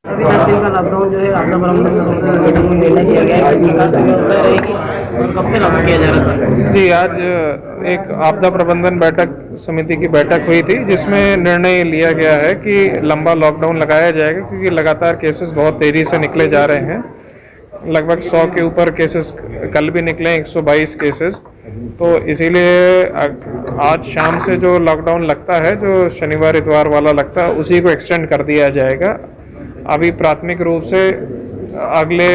अभी 10 दिन का लॉकडाउन जो है आपदा प्रबंधन समिति की मीटिंग में निर्णय किया गया है, किस प्रकार से व्यवस्था रहेगी और कब से लागू किया जा रहा है सर? जी, आज एक आपदा प्रबंधन बैठक समिति की बैठक हुई थी, जिसमें निर्णय लिया गया है कि लंबा लॉकडाउन लगाया जाएगा, क्योंकि लगातार केसेस बहुत तेजी से निकले जा रहे हैं। लगभग 100 के ऊपर केसेस कल भी निकले, 122 केसेस। तो इसीलिए आज शाम से जो लॉकडाउन लगता है, जो शनिवार इतवार वाला लगता है, उसी को एक्सटेंड कर दिया जाएगा अभी प्राथमिक रूप से अगले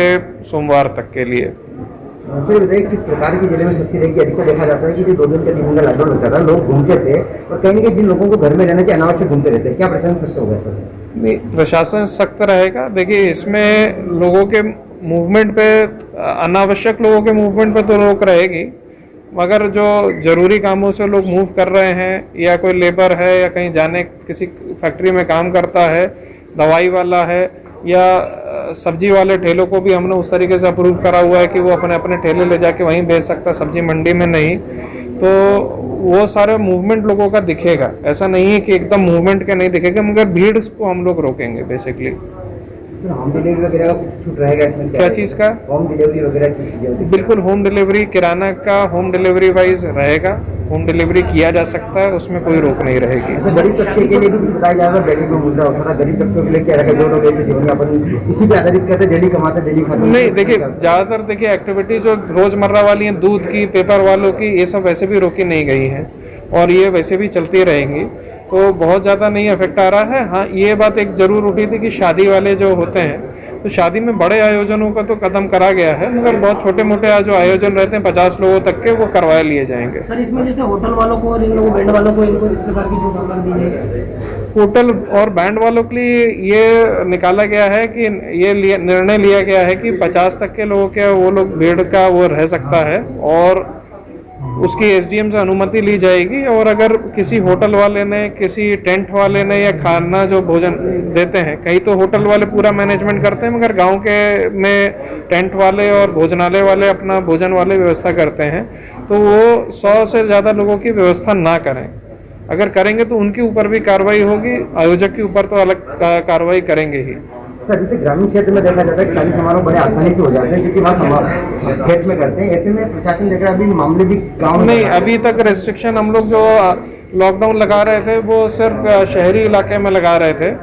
सोमवार तक के लिए। किस प्रकार की जिले में सख्ती रहेगी? अधिकतर देखा जाता है कि जो 2 दिन का 3 दिन का लॉकडाउन होता था, लोग घूमते थे और कहीं न कहीं जिन लोगों को घर में रहना चाहिए अनावश्यक घूमते रहते हैं, क्या प्रशासन सख्त होगा सर? प्रशासन सख्त रहेगा। देखिए, इसमें लोगों के मूवमेंट पे, अनावश्यक लोगों के मूवमेंट पे तो रोक रहेगी, मगर जो जरूरी कामों से लोग मूव कर रहे हैं, या कोई लेबर है, या कहीं जाने किसी फैक्ट्री में काम करता है, दवाई वाला है, या सब्जी वाले ठेलों को भी हमने उस तरीके से अप्रूव करा हुआ है कि वो अपने अपने ठेले ले जाके वहीं बेच सकता है, सब्जी मंडी में नहीं। तो वो सारे मूवमेंट लोगों का दिखेगा। ऐसा नहीं है कि एकदम मूवमेंट का नहीं दिखेगा, मगर भीड़ को हम लोग रोकेंगे बेसिकली। होम डिलीवरी वगैरह का कुछ छूट रहेगा इसमें? क्या चीज़ का? होम डिलीवरी वगैरह की चीजें? बिल्कुल, होम डिलीवरी, किराना का होम डिलीवरी वाइज रहेगा। होम डिलीवरी किया जा सकता है, उसमें कोई रोक नहीं रहेगी। गरीब तबके के लिए भी बताया जाएगा, डेली में मुद्दा होता था, गरीब तबके के लिए क्या रहेगा? जो लोग ऐसे जीवन यापन इसी पे आधारित करते, डेली कमाते, डेली खाते। नहीं, देखिए, ज़्यादातर देखिए एक्टिविटी जो रोज़मर्रा वाली हैं, दूध की, पेपर वालों की, ये सब वैसे भी रोकी नहीं गई हैं और ये वैसे भी चलती रहेंगी, तो बहुत ज़्यादा नहीं इफेक्ट आ रहा है। हाँ, ये बात एक ज़रूर उठी थी कि शादी वाले जो होते हैं, तो शादी में बड़े आयोजनों का तो कदम करा गया है, मगर बहुत छोटे मोटे जो आयोजन रहते हैं 50 लोगों तक के, वो करवा लिए जाएंगे। सर, इसमें जैसे होटल वालों को और इन लोगों बैंड वालों को, इनको इस प्रकार की छूट कर दी जाएगी? होटल और बैंड वालों के लिए ये निकाला गया है कि ये निर्णय लिया गया है कि 50 तक के लोगों के वो लोग भीड़ का वो रह सकता है, और उसकी एसडीएम से अनुमति ली जाएगी। और अगर किसी होटल वाले ने, किसी टेंट वाले ने, या खाना जो भोजन देते हैं, कई तो होटल वाले पूरा मैनेजमेंट करते हैं, मगर गांव के में टेंट वाले और भोजनालय वाले अपना भोजन वाले व्यवस्था करते हैं, तो वो 100 से ज़्यादा लोगों की व्यवस्था ना करें। अगर करेंगे तो उनके ऊपर भी कार्रवाई होगी, आयोजक के ऊपर तो अलग कार्रवाई करेंगे ही। सर, जैसे ग्रामीण क्षेत्र में देखा जाता है कि शादी समारोह बड़े आसानी से हो जाते हैं, क्योंकि वहाँ खेत में करते हैं। ऐसे में प्रशासन देख रहा है, अभी मामले भी गाँव में नहीं, अभी तक रेस्ट्रिक्शन हम लोग जो लॉकडाउन लगा रहे थे, वो सिर्फ शहरी इलाके में लगा रहे थे।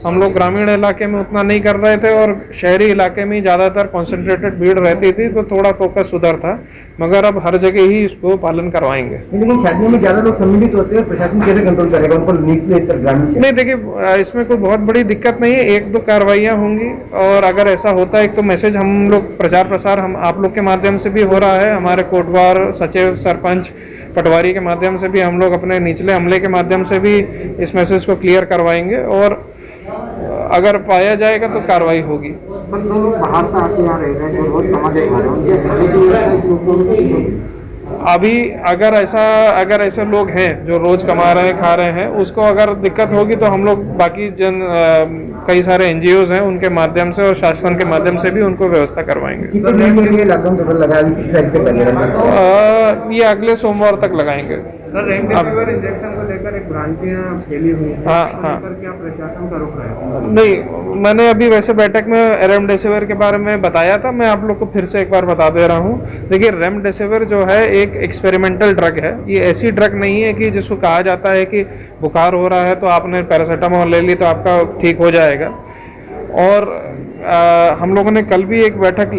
हम लोग ग्रामीण इलाके में उतना नहीं कर रहे थे, और शहरी इलाके में ज़्यादातर कॉन्सेंट्रेटेड भीड़ रहती थी, तो थोड़ा फोकस उधर था, मगर अब हर जगह ही इसको पालन करवाएंगे। लेकिन शादियों में ज़्यादा लोग सम्मिलित होते हैं, प्रशासन कैसे कंट्रोल करेगा उनको निचले स्तर ग्रामीण? नहीं, देखिए, इसमें कोई बहुत बड़ी दिक्कत नहीं है, 1-2 कार्रवाइयाँ होंगी, और अगर ऐसा होता है, एक तो मैसेज हम लोग प्रचार प्रसार हम आप लोग के माध्यम से भी हो रहा है, हमारे कोटवार सचिव, सरपंच, पटवारी के माध्यम से भी, हम लोग अपने निचले अमले के माध्यम से भी इस मैसेज को क्लियर करवाएंगे, और अगर पाया जाएगा तो कार्रवाई होगी। बाहर से आके यहाँ रह रहे हैं, रोज कमाते अभी अगर ऐसे लोग हैं जो रोज कमा रहे हैं, खा रहे हैं, उसको अगर दिक्कत होगी तो हम लोग बाकी कई सारे एनजीओज हैं, उनके माध्यम से और शासन के माध्यम से भी उनको व्यवस्था करवाएंगे। कितने दिन के लिए लॉकडाउन टोटल लगा? ये अगले सोमवार तक लगाएंगे। रेमडेसिविर इंजेक्शन को लेकर एक भ्रांतियां फैली हुई हैं, हाँ। क्या प्रशासन का रुख है? नहीं, मैंने अभी वैसे बैठक में रेमडेसिविर के बारे में बताया था, मैं आप लोग को फिर से एक बार बता दे रहा हूँ। देखिए, रेमडेसिविर जो है एक एक्सपेरिमेंटल ड्रग है। ये ऐसी ड्रग नहीं है कि जिसको कहा जाता है कि बुखार हो रहा है तो आपने पैरासीटामोल ले ली तो आपका ठीक हो जाएगा। और हम लोगों ने कल भी एक बैठक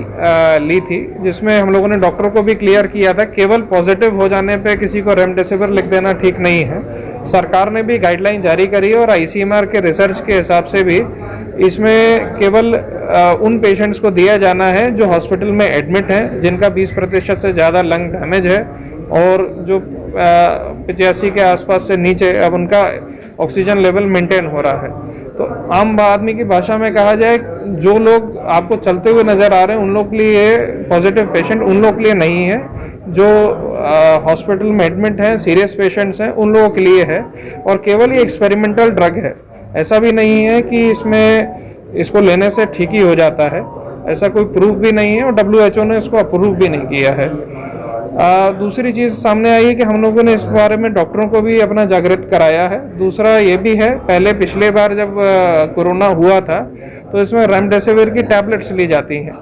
ली थी, जिसमें हम लोगों ने डॉक्टरों को भी क्लियर किया था, केवल पॉजिटिव हो जाने पे किसी को रेमडेसिविर लिख देना ठीक नहीं है। सरकार ने भी गाइडलाइन जारी करी है, और आईसीएमआर के रिसर्च के हिसाब से भी इसमें केवल उन पेशेंट्स को दिया जाना है जो हॉस्पिटल में एडमिट हैं, जिनका 20% से ज़्यादा लंग डैमेज है, और जो 85 के आसपास से नीचे अब उनका ऑक्सीजन लेवल मेंटेन हो रहा है। तो आम आदमी की भाषा में कहा जाए, जो लोग आपको चलते हुए नजर आ रहे हैं उन लोग के लिए पॉजिटिव पेशेंट, उन लोग के लिए नहीं है। जो हॉस्पिटल में एडमिट हैं, सीरियस पेशेंट्स हैं, उन लोगों के लिए है। और केवल ये एक्सपेरिमेंटल ड्रग है, ऐसा भी नहीं है कि इसको लेने से ठीक ही हो जाता है, ऐसा कोई प्रूफ भी नहीं है, और WHO ने इसको अप्रूव भी नहीं किया है। दूसरी चीज़ सामने आई है कि हम लोगों ने इस बारे में डॉक्टरों को भी अपना जागृत कराया है। दूसरा ये भी है, पहले पिछले बार जब कोरोना हुआ था तो इसमें रेमडेसिविर की टैबलेट्स ली जाती हैं।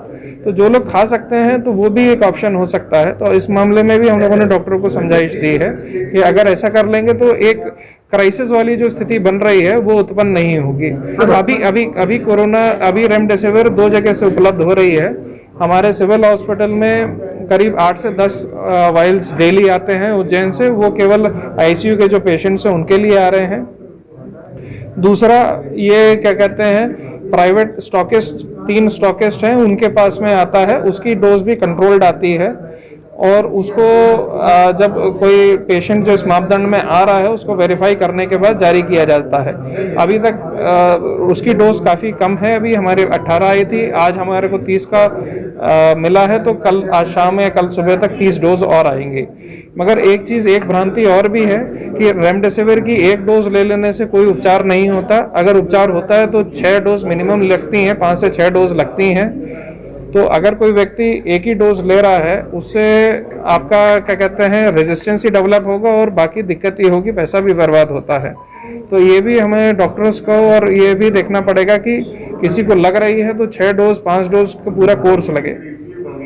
तो जो लोग खा सकते हैं तो वो भी एक ऑप्शन हो सकता है। तो इस मामले में भी हम लोगों ने डॉक्टरों को समझाइश दी है कि अगर ऐसा कर लेंगे तो एक क्राइसिस वाली जो स्थिति बन रही है वो उत्पन्न नहीं होगी। अभी कोरोना अभी रेमडेसिविर 2 जगह से उपलब्ध हो रही है। हमारे सिविल हॉस्पिटल में करीब 8 से 10 वाइल्स डेली आते हैं उज्जैन से, वो केवल आईसीयू के जो पेशेंट्स हैं उनके लिए आ रहे हैं। दूसरा ये क्या कहते हैं, प्राइवेट स्टॉकिस्ट 3 स्टॉकिस्ट हैं, उनके पास में आता है, उसकी डोज भी कंट्रोल्ड आती है और उसको जब कोई पेशेंट जो इस मापदंड में आ रहा है उसको वेरीफाई करने के बाद जारी किया जाता है। अभी तक उसकी डोज काफ़ी कम है, अभी हमारे 18 आई थी, आज हमारे को 30 का मिला है, तो कल आज शाम या कल सुबह तक 30 डोज और आएंगे। मगर एक भ्रांति और भी है कि रेमडेसिविर की 1 डोज ले लेने से कोई उपचार नहीं होता। अगर उपचार होता है तो 6 डोज मिनिमम लगती हैं, 5 से 6 डोज लगती हैं। तो अगर कोई व्यक्ति एक ही डोज ले रहा है उससे आपका क्या कहते हैं रेजिस्टेंस ही डेवलप होगा और बाकी दिक्कत ये होगी, पैसा भी बर्बाद होता है। तो ये भी हमें डॉक्टर्स को और ये भी देखना पड़ेगा कि किसी को लग रही है तो 6 डोज 5 डोज का पूरा कोर्स लगे।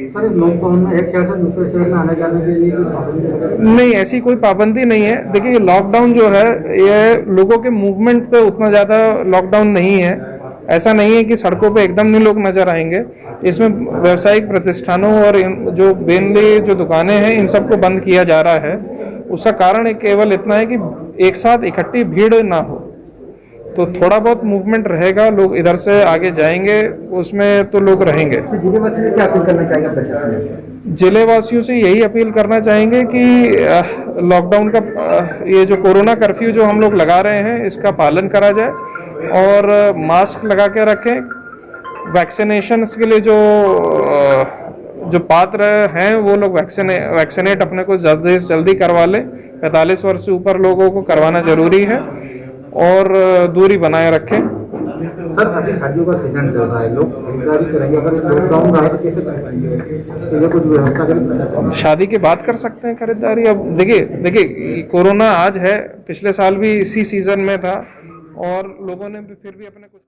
सर, लॉकडाउन में एक शहर से दूसरे शहर में आने जाने के लिए कोई पाबंदी नहीं, ऐसी कोई पाबंदी नहीं है। देखिए लॉकडाउन जो है ये लोगों के मूवमेंट पे उतना ज़्यादा लॉकडाउन नहीं है। ऐसा नहीं है कि सड़कों पे एकदम नहीं लोग नजर आएंगे। इसमें व्यावसायिक प्रतिष्ठानों और जो मेनली जो दुकानें हैं इन सबको बंद किया जा रहा है। उसका कारण केवल इतना है कि एक साथ इकट्ठी भीड़ ना हो, तो थोड़ा बहुत मूवमेंट रहेगा, लोग इधर से आगे जाएंगे, उसमें तो लोग रहेंगे। जिले वासियों से क्या अपील करना चाहेंगे प्रशासन से? जिले वासियों से यही अपील करना चाहेंगे कि लॉकडाउन का ये जो कोरोना कर्फ्यू जो हम लोग लगा रहे हैं इसका पालन करा जाए और मास्क लगा के रखें। वैक्सीनेशन के लिए जो पात्र हैं वो लोग वैक्सीनेट अपने को जल्दी से जल्दी करवा लें। 45 वर्ष से ऊपर लोगों को करवाना जरूरी है और दूरी बनाए रखें। सर, अभी शादियों का सीजन चल रहा है, लोग खरीदारी करेंगे, अगर लॉकडाउन रहा तो कैसे करेंगे? इसके लिए कुछ व्यवस्था करें? शादी के बाद कर सकते हैं खरीदारी। अब देखिए कोरोना आज है, पिछले साल भी इसी सीजन में था और लोगों ने फिर भी अपने कुछ